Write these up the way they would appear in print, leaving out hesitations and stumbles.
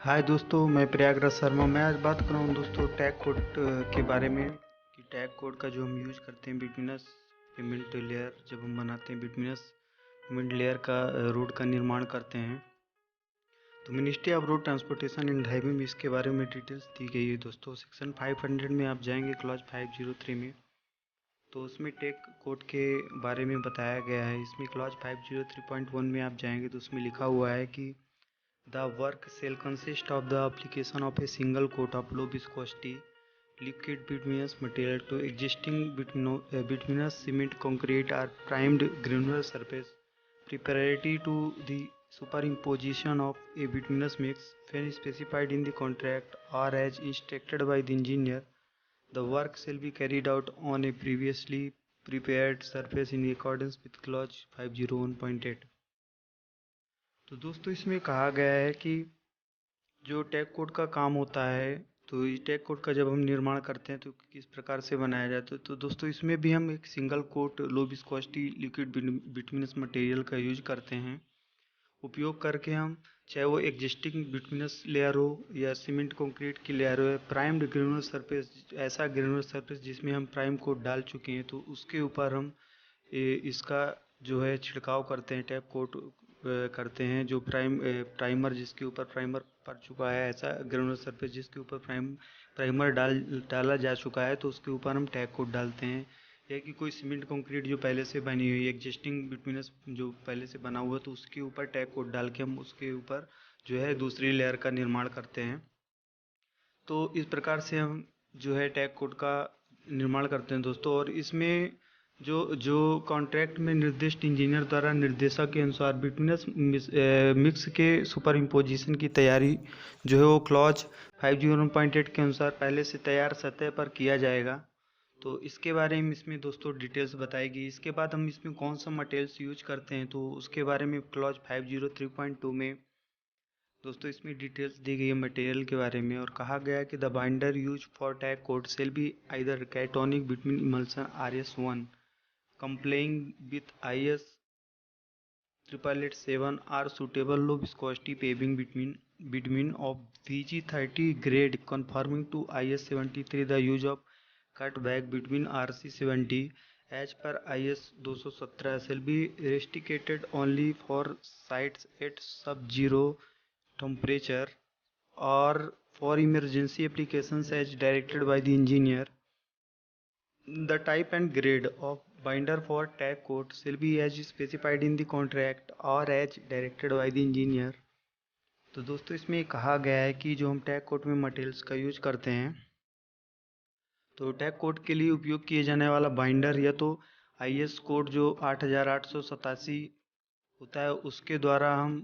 हाय दोस्तों, मैं प्रयागराज शर्मा। मैं आज बात कर रहा हूँ दोस्तों टैग कोड के बारे में कि टैग कोड का जो हम यूज़ करते हैं बिटवीनस पेमेंट लेयर, जब हम बनाते हैं बिटवीनस पेमेंट लेयर का रोड का निर्माण करते हैं तो ministry of road transportation and highway में इसके बारे में डिटेल्स दी गई है दोस्तों। सेक्शन 500 में आप जाएंगे क्लॉज 503 में, तो उसमें टैग कोड के बारे में बताया गया है। इसमें क्लॉज 503.1 में आप जाएंगे तो उसमें लिखा हुआ है कि the work shall consist of the application of a single coat of low viscosity liquid bituminous material to existing bituminous cement, concrete or primed granular surface preparatory to the superimposition of a bituminous mix when specified in the contract or as instructed by the engineer. The work shall be carried out on a previously prepared surface in accordance with clause 501.8। तो दोस्तों इसमें कहा गया है कि जो tag coat का काम होता है, तो इस टैग कोड का जब हम निर्माण करते हैं तो किस प्रकार से बनाया जाता है। तो दोस्तों इसमें भी हम एक single quote low viscosity liquid bituminous material का यूज करते हैं। उपयोग करके हम, चाहे वो एग्जिस्टिंग बिटुमिनस लेयर हो या सीमेंट कंक्रीट की लेयर हो या प्राइम्ड ग्रेनुलर सरफेस, ऐसा ग्रेनुलर सरफेस जिसमें हम प्राइम कोट डाल चुके हैं, तो उसके ऊपर हम इसका जो है छिड़काव करते हैं, टैप कोट करते हैं। जो प्राइमर जिसके ऊपर प्राइमर पड़ चुका है, ऐसा ग्रेनुलर सरफेस जिसके ऊपर प्राइमर डाला जा चुका है, तो उसके ऊपर हम टैग कोट डालते हैं। या कि कोई सीमेंट कंक्रीट जो पहले से बनी हुई एग्जिस्टिंग बिटवीनस जो पहले से बना हुआ, तो उसके ऊपर टैग कोट डाल के हम उसके ऊपर जो है दूसरी लेयर का निर्माण करते हैं। तो इस प्रकार से हम जो है टैग कोड का निर्माण करते हैं दोस्तों। और इसमें जो जो कॉन्ट्रैक्ट में निर्दिष्ट इंजीनियर द्वारा निर्देशक के अनुसार बिटवीनस मिक्स के सुपर इम्पोजिशन की तैयारी जो है वो क्लॉज 501.8 के अनुसार पहले से तैयार सतह पर किया जाएगा। तो इसके बारे में इसमें दोस्तों डिटेल्स बताएगी। इसके बाद हम इसमें कौन सा मटेरियल्स यूज करते हैं, तो उसके बारे में क्लॉज 503.2 में दोस्तों इसमें डिटेल्स दी गई है मटेरियल के बारे में। और कहा गया है कि the binder use for tack coat shall be either cationic bitumen emulsion RS1 complying with IS 888-7 are suitable low viscosity paving between of VG30 grade conforming to IS 73। the use of cutback between RC70 as per IS 217 shall be restricted only for sites at sub-zero temperature or for emergency applications as directed by the engineer। The type and grade of binder for tag coat shall be as specified in the contract or as directed by the engineer। तो दोस्तों इसमें कहा गया है कि जो हम tag coat में मटेरियल्स का यूज करते हैं, तो टैग कोट के लिए उपयोग किए जाने वाला बाइंडर या तो IS कोड जो 8887 होता है उसके द्वारा हम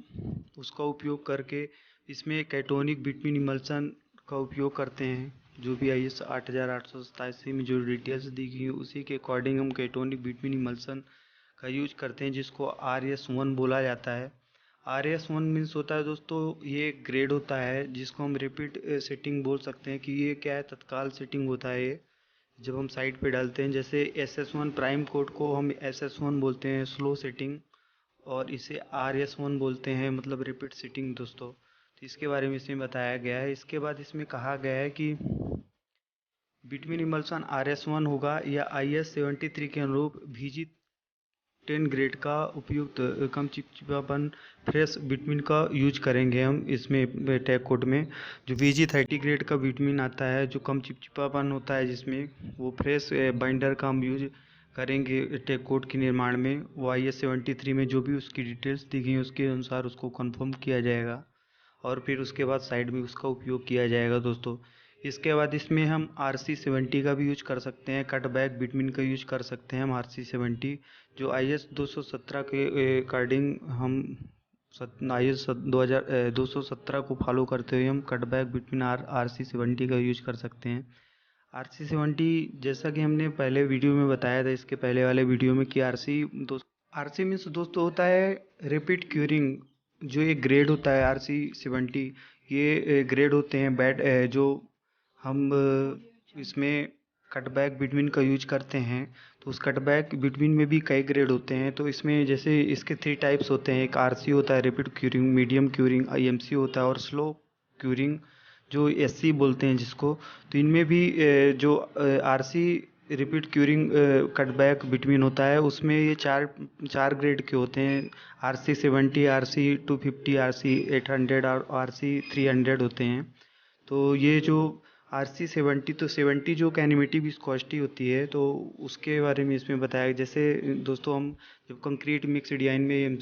उसका उपयोग करके इसमें कैटोनिक बिटवीन इमल्सन का उपयोग करते हैं। जो भी IS 8887 में जो डिटेल्स दी गई हैं उसी के अकॉर्डिंग हम कैटोनिक बिटवीन इमल्सन का यूज करते हैं, जिसको RS1 बोला जाता है। RS1 मीन्स होता है दोस्तों, ये एक ग्रेड होता है जिसको हम रिपीट सेटिंग बोल सकते हैं। कि ये क्या है, तत्काल सेटिंग होता है ये जब हम साइड पे डालते हैं। जैसे SS1 प्राइम कोड को हम SS1 बोलते हैं स्लो सेटिंग, और इसे RS1 बोलते हैं मतलब रिपीट सेटिंग दोस्तों। तो इसके बारे में इसमें बताया गया है। इसके बाद इसमें कहा गया है कि बिटवीन इमल्सन RS1 होगा या IS 73 के अनुरूप VG10 ग्रेड का उपयुक्त कम चिपचिपापन फ्रेश बिटवीन का यूज करेंगे हम इसमें टैग कोड में। जो VG30 ग्रेड का बिटवीन आता है जो कम चिपचिपापन होता है, जिसमें वो फ्रेश बाइंडर का हम यूज करेंगे टैग कोड के निर्माण में। वो IS 73 में जो भी उसकी डिटेल्स दी गई हैं उसके अनुसार उसको कंफर्म किया जाएगा और फिर उसके बाद साइड में उसका उपयोग किया जाएगा दोस्तों। इसके बाद इसमें हम RC70 का भी यूज कर सकते हैं, कट बैक बिटवीन का यूज कर सकते हैं हम RC70। जो IS 217 के अकॉर्डिंग हम IS 217 को फॉलो करते हुए हम कट बैक बिटवीन RC70 का यूज कर सकते हैं। RC70 जैसा कि हमने पहले वीडियो में बताया था, इसके पहले वाले वीडियो में, कि RC मीन्स दोस्तों होता है रिपीट क्यूरिंग। जो ये ग्रेड होता है RC70, ये ग्रेड होते हैं बैड जो हम इसमें कटबैक बिटवीन का यूज करते हैं। तो उस कटबैक बिटवीन में भी कई ग्रेड होते हैं। तो इसमें जैसे इसके 3 टाइप्स होते हैं। एक RC होता है repeat curing, medium curing, IMC होता है और स्लो क्यूरिंग जो एससी बोलते हैं जिसको, तो इनमें भी जो RC repeat curing cutback between होता है, उसमें ये चार ग्रेड के होते हैं। RC70, RC250, RC800 और RC300 होते हैं। तो ये जो RC70, तो 70 जो कैनिमेटिक विस्कोसिटी होती है, तो उसके बारे में इसमें बताया गया। जैसे दोस्तों हम जब कंक्रीट मिक्स डिजाइन में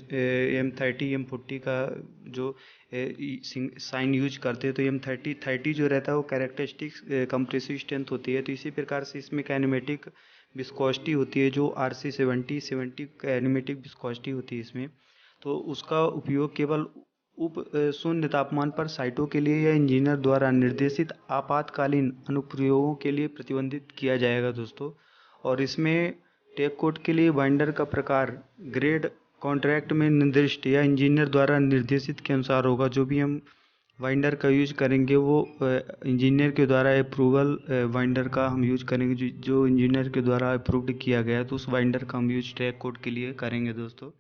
M30 M40 का जो साइन यूज करते हैं, तो M30 जो रहता है वो कैरेक्टरिस्टिक्स कंप्रेसिव स्ट्रेंथ होती है। तो इसी प्रकार से इसमें कैनिमेटिक विस्कोसिटी होती है जो RC70 कैनिमेटिक विस्कोसिटी होती है इसमें। तो उसका उपयोग केवल शून्य तापमान पर साइटों के लिए या इंजीनियर द्वारा निर्देशित आपातकालीन अनुप्रयोगों के लिए प्रतिबंधित किया जाएगा दोस्तों। और इसमें टेक कोड के लिए बाइंडर का प्रकार ग्रेड कॉन्ट्रैक्ट में निर्दिष्ट या इंजीनियर द्वारा निर्देशित के अनुसार होगा। जो भी हम बाइंडर का यूज करेंगे वो इंजीनियर के द्वारा अप्रूवल बाइंडर का हम यूज करेंगे, जो इंजीनियर के द्वारा अप्रूव्ड किया गया है, तो उस बाइंडर का हम यूज टेक कोड के लिए करेंगे दोस्तों।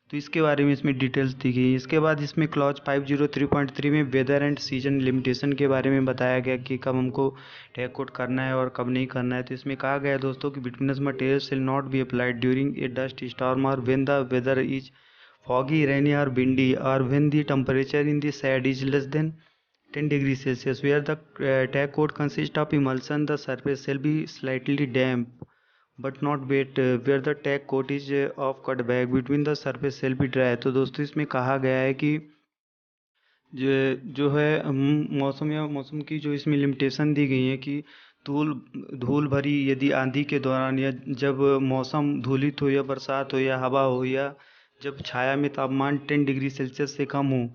तो इसके बारे में इसमें डिटेल्स दी गई। इसके बाद इसमें क्लॉज 503.3 में वेदर एंड सीजन लिमिटेशन के बारे में बताया गया कि कब हमको टैग कोड करना है और कब नहीं करना है। तो इसमें कहा गया है दोस्तों कि bituminous material shall not be applied during a dust storm और when the weather is foggy rainy और विंडी और when the temperature in the shade is less than 10 degrees Celsius, where the tag coat consists of emulsion. The surface shall be slightly damp but not wet, where the tag coat is of cutback between the surface shall be dry। तो दोस्तों इसमें कहा गया है कि जो है मौसम या मौसम की जो इसमें लिमिटेशन दी गई है कि धूल भरी यदि आंधी के दौरान या जब मौसम धूलित हो या बरसात हो या हवा हो या जब छाया में तापमान 10 डिग्री सेल्सियस से कम हो,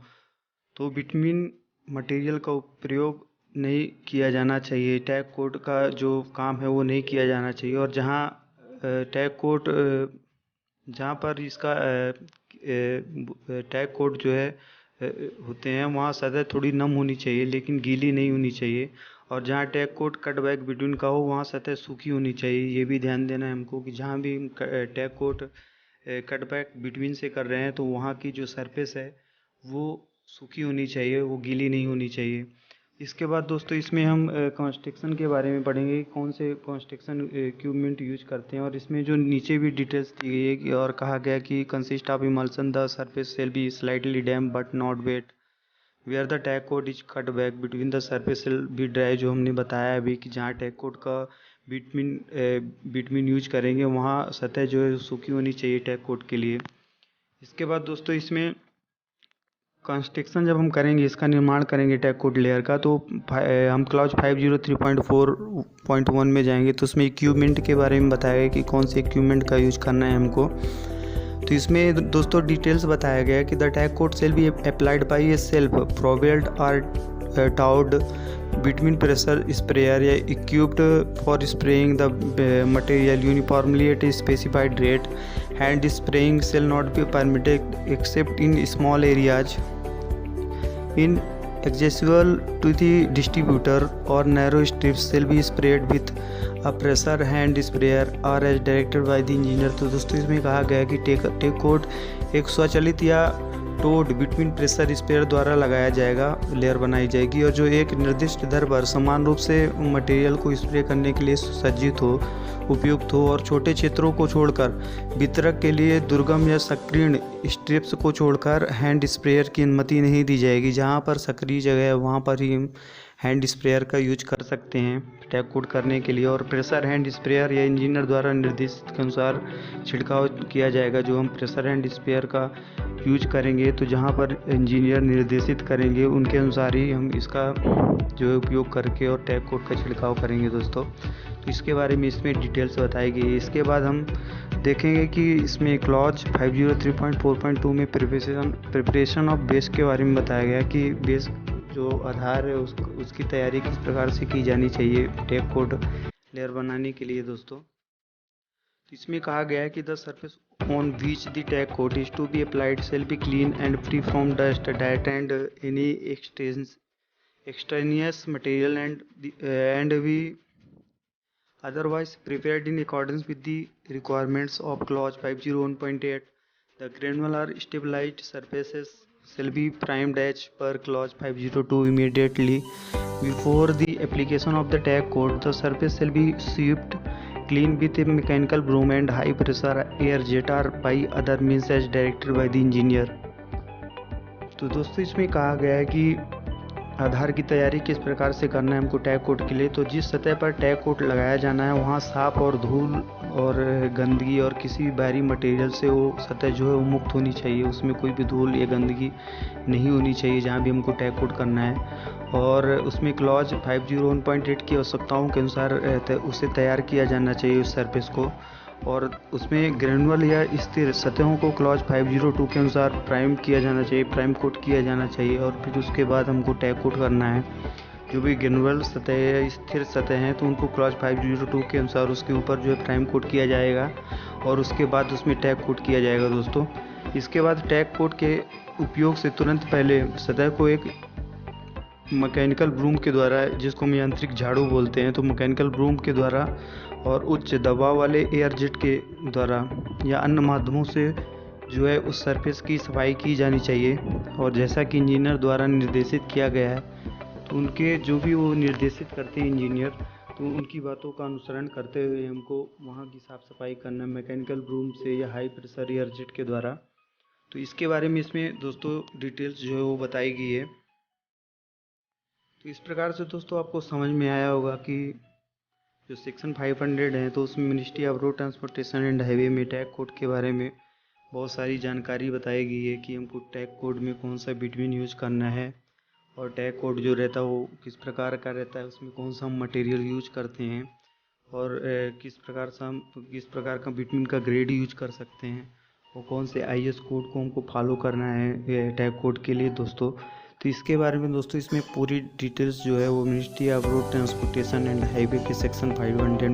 तो बिटवीन मटेरियल का प्रयोग नहीं किया जाना चाहिए। टैग कोड का जो काम है वो नहीं किया जाना चाहिए। और जहाँ टैग कोड जहाँ पर इसका टैग कोड जो है होते हैं, वहाँ सतह थोड़ी नम होनी चाहिए लेकिन गीली नहीं होनी चाहिए। और जहाँ tack code cut back between का हो, वहाँ सतह सूखी होनी चाहिए। ये भी ध्यान देना है हमको कि जहाँ भी tag code cut back between से कर रहे हैं, तो वहाँ की जो सरफेस है वो सूखी होनी चाहिए, वो गीली नहीं होनी चाहिए। इसके बाद दोस्तों इसमें हम कंस्ट्रक्शन के बारे में पढ़ेंगे, कौन से कंस्ट्रक्शन इक्विपमेंट यूज करते हैं। और इसमें जो नीचे भी डिटेल्स दी गई है कि और कहा गया कि consist of emulsion, the surface shall be slightly damp but not wet, where the tag code is cut back bitumen the surface shall be dry. जो हमने बताया अभी कि जहाँ टैग कोड का बिटवीन यूज करेंगे वहाँ सतह जो है सूखी होनी चाहिए टैग कोड के लिए। इसके बाद दोस्तों इसमें कंस्ट्रक्शन जब हम करेंगे, इसका निर्माण करेंगे टैग कोड लेयर का, तो हम क्लॉज 503.4.1 में जाएंगे। तो उसमें इक्विपमेंट के बारे में बताया गया कि कौन से इक्विपमेंट का यूज करना है हमको। तो इसमें दोस्तों डिटेल्स बताया गया है कि the tag coat shall be applied by a self propelled और टाउड बिटवीन प्रेशर स्प्रेयर या equipped for spraying the material uniformly at a specified rate. Hand spraying shall not be permitted except in small areas in accessible to the distributor, or narrow strips shall be sprayed with a pressure hand sprayer or as directed by the engineer। तो दोस्तों इसमें कहा गया है कि take code एक स्वचालित या टोड बिटवीन प्रेशर स्प्रेयर द्वारा लगाया जाएगा, लेयर बनाई जाएगी और जो एक निर्दिष्ट दर पर समान रूप से मटेरियल को स्प्रे करने के लिए सज्जित हो, उपयुक्त हो और छोटे क्षेत्रों को छोड़कर वितरक के लिए दुर्गम या संकीर्ण स्ट्रिप्स को छोड़कर हैंड स्प्रेयर की अनुमति नहीं दी जाएगी। जहां पर सक्रिय जगह है वहां पर ही हम हैंड स्प्रेयर का यूज कर सकते हैं टैग कोड करने के लिए। और प्रेशर हैंड स्प्रेयर या इंजीनियर द्वारा निर्देशित के अनुसार छिड़काव किया जाएगा। जो हम प्रेशर हैंड स्प्रेयर का यूज करेंगे, तो जहाँ पर इंजीनियर निर्देशित करेंगे उनके अनुसार ही हम इसका जो है उपयोग करके और टैग कोड का छिड़काव करेंगे दोस्तों। तो इसके बारे में इसमें डिटेल्स बताई गई है। इसके बाद हम देखेंगे कि इसमें क्लॉज 503.4.2 में प्रिपरेशन ऑफ बेस के बारे में बताया गया कि बेस जो आधार है उसकी तैयारी किस प्रकार से की जानी चाहिए टैग कोड लेयर बनाने के लिए दोस्तों। तो इसमें कहा गया है कि the surface on which the tag code is to be applied shall be clean and free from dust, डाइट and any extraneous material and we otherwise prepared in accordance with the requirements of clause 501.8। The granular stabilized surfaces shall be primed as per clause 502 immediately before the application of the tag code. The surface shall be swept clean with a mechanical broom and high pressure air jet or by other means as directed by the engineer. तो दोस्तों इसमें कहा गया है कि आधार की तैयारी किस प्रकार से करना है हमको टैग कोट के लिए। तो जिस सतह पर टैग कोट लगाया जाना है वहाँ साफ और धूल और गंदगी और किसी भी बाहरी मटेरियल से वो सतह जो है वो मुक्त होनी चाहिए, उसमें कोई भी धूल या गंदगी नहीं होनी चाहिए जहाँ भी हमको टैग कोट करना है। और उसमें क्लॉज 501.8 की आवश्यकताओं के अनुसार उसे तैयार किया जाना चाहिए उस सरफेस को। और उसमें ग्रेनुअल या स्थिर सतहों को क्लॉज 502 के अनुसार प्राइम किया जाना चाहिए, प्राइम कोट किया जाना चाहिए। और फिर उसके बाद हमको टैग कोट करना है। जो भी ग्रेनुअल सतह या स्थिर सतह हैं तो उनको क्लॉज 502 के अनुसार उसके ऊपर जो है प्राइम कोट किया जाएगा और उसके बाद उसमें टैग कोट किया जाएगा दोस्तों। इसके बाद टैग कोट के उपयोग से तुरंत पहले सतह को एक मैकेनिकल ब्रूम के द्वारा, जिसको हम यांत्रिक झाड़ू बोलते हैं, तो मैकेनिकल ब्रूम के द्वारा और उच्च दबाव वाले एयर जेट के द्वारा या अन्य माध्यमों से जो है उस सरफेस की सफाई की जानी चाहिए। और जैसा कि इंजीनियर द्वारा निर्देशित किया गया है तो उनके जो भी वो निर्देशित करते हैं इंजीनियर, तो उनकी बातों का अनुसरण करते हुए हमको वहाँ की साफ़ सफाई करना मैकेनिकल ब्रूम से या हाई प्रेशर एयर जेट के द्वारा। तो इसके बारे में इसमें दोस्तों डिटेल्स जो है वो बताई गई है। तो इस प्रकार से दोस्तों आपको समझ में आया होगा कि जो सेक्शन 500 है तो उसमें ministry of road transportation and highway में टैग कोड के बारे में बहुत सारी जानकारी बताई गई है कि हमको टैग कोड में कौन सा बिटवीन यूज करना है और टैग कोड जो रहता है वो किस प्रकार का रहता है, उसमें कौन सा हम मटेरियल यूज करते हैं और किस प्रकार का बिटवीन का ग्रेड यूज कर सकते हैं और कौन से IS कोड को हमको फॉलो करना है टैग कोड के लिए दोस्तों। तो इसके बारे में दोस्तों इसमें पूरी डिटेल्स जो है वो ministry of road transportation and highway के सेक्शन 500